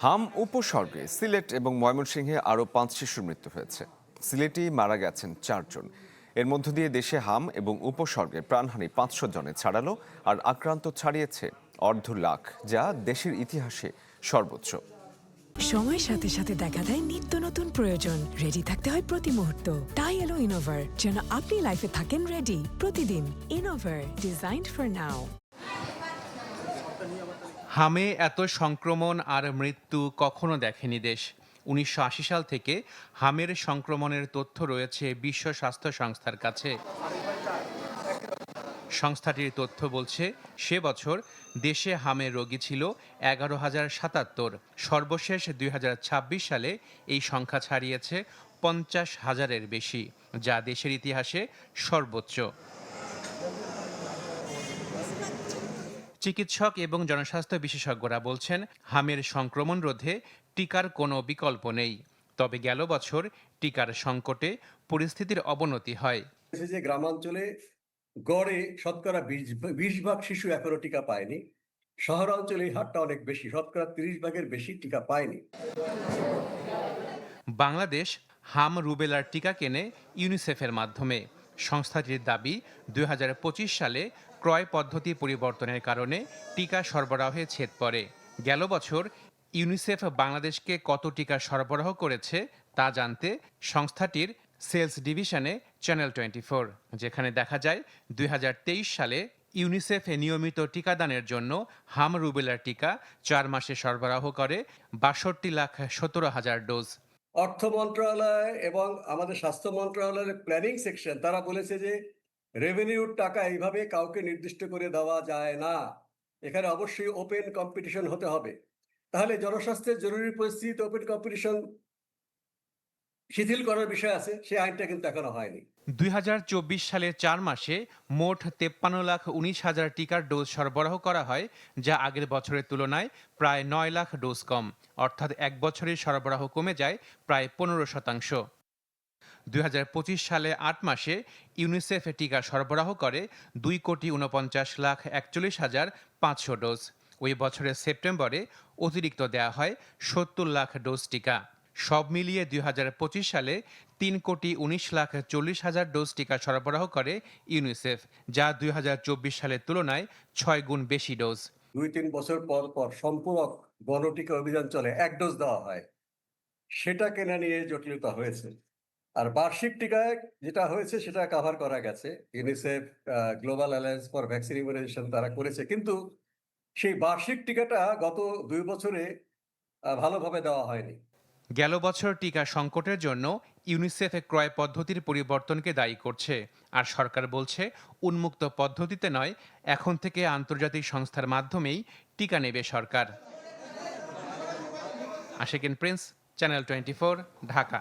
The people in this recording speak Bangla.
হাম উপসর্গে সিলেট এবং ময়মনসিংহে আরও ৫ শিশুর মৃত্যু হয়েছে। সিলেটেই মারা গেছেন ৪ জন। এর মধ্য দিয়ে দেশে হাম এবং উপসর্গে প্রাণহানি ৫০০ জনে ছাড়ালো, আর আক্রান্ত ছাড়িয়েছে ২৫০,০০০, যা দেশের ইতিহাসে সর্বোচ্চ। সময়ের সাথে সাথে দেখা দেয় নিত্য নতুন প্রয়োজন। রেডি থাকতে হয় প্রতি মুহূর্ত। তাই এলো ইনোভার, যেন আপনি লাইফে থাকেন রেডি প্রতিদিন। ইনোভার, ডিজাইনড ফর নাও। হামে এত সংক্রমণ আর মৃত্যু কখনো দেখেনি দেশ। ১৯৮০ সাল থেকে হামের সংক্রমণের তথ্য রয়েছে বিশ্ব স্বাস্থ্য সংস্থার কাছে। সংস্থাটির তথ্য বলছে, সে বছর দেশে হামের রোগী ছিল ১১,০৭৭। সর্বশেষ ২০২৬ সালে এই সংখ্যা ছাড়িয়েছে ৫০,০০০-এর বেশি, যা দেশের ইতিহাসে সর্বোচ্চ। চিকিৎসক এবং জনস্বাস্থ্য বিশেষজ্ঞরা বলছেন, হামের সংক্রমণ রোধে টিকার কোনো বিকল্প নেই। তবে গেল বছর টিকার সংকটে পরিস্থিতির অবনতি হয়। যে গ্রামাঞ্চলে গড়ে শতকরা ২০ ভাগ শিশু এখনো টিকা পায়নি। শহরাঞ্চলে এই হারটা অনেক বেশি, শতকরা ৩০ ভাগের বেশি টিকা পায়নি। বাংলাদেশ হাম রুবেলার টিকা কেনে ইউনিসেফের মাধ্যমে। সংস্থাটির দাবি, ২০২৫ সালে ক্রয় পদ্ধতি পরিবর্তনের কারণে টিকা সরবরাহে ছেদ পড়ে। গেল বছর ইউনিসেফ বাংলাদেশকে কত টিকা সরবরাহ করেছে তা জানতে সংস্থাটির সেলস ডিভিশনে চ্যানেল 24, যেখানে দেখা যায় ২০২৩ সালে ইউনিসেফ নিয়মিত টিকাদানের জন্য হাম রুবেলার টিকা ৪ মাসে সরবরাহ করে ৬২,১৭,০০০ ডোজ। অর্থ মন্ত্রণালয় এবং আমাদের স্বাস্থ্য মন্ত্রণালয়ের প্ল্যানিং সেকশন তারা বলেছে যে রেভিনিউর টাকা এইভাবে কাউকে নির্দিষ্ট করে দেওয়া যায় না, এখানে অবশ্যই ওপেন কম্পিটিশন হতে হবে। তাহলে জনস্বাস্থ্যের জরুরি পরিস্থিতিতে ওপেন কম্পিটিশন শিথিল করার বিষয় আছে, সেই আইনটা কিন্তু এখনো হয়নি। ২০২৪ সালের ৪ মাসে মোট ৫৩,১৯,০০০ টিকার ডোজ সরবরাহ করা হয়, যা আগের বছরের তুলনায় প্রায় ৯ লাখ ডোজ কম। অর্থাৎ এক বছরের সরবরাহ কমে যায় প্রায় ১৫%। ২০২৫ সালে ৮ মাসে ইউনিসেফ টিকা সরবরাহ করে ২,৪৯,৪১,৫০০ ডোজ। ওই বছরের সেপ্টেম্বরে অতিরিক্ত দেয়া হয় ৭০ লাখ ডোজ টিকা। সব মিলিয়ে ২০২৫ সালে ৩,১৯,৪০,০০০ ডোজ টিকা সরবরাহ করে ইউনিসেফ, যা ২০২৪ সালের তুলনায় ৬ গুণ বেশি ডোজ। ২-৩ বছর পর পর সম্পূরক গণটিকা অভিযান চলে, ১ ডোজ দেওয়া হয়, সেটা কেনা নিয়ে জটিলতা হয়েছে। আর বার্ষিক টিকায় যেটা হয়েছে সেটা কাভার করা গেছে। UNICEF, Global Alliance for Vaccine Immunization তারা করেছে, কিন্তু সেই বার্ষিক টিকাটা গত ২ বছরে ভালোভাবে দেওয়া হয়নি। গেল বছর টিকা সংকটের জন্য ইউনিসেফ ক্রয় পদ্ধতির পরিবর্তনকে দায়ী করছে, আর সরকার বলছে উন্মুক্ত পদ্ধতিতে নয়, এখন থেকে আন্তর্জাতিক সংস্থার মাধ্যমেই টিকা নেবে সরকার। Ashikin Prince, channel 24, Dhaka.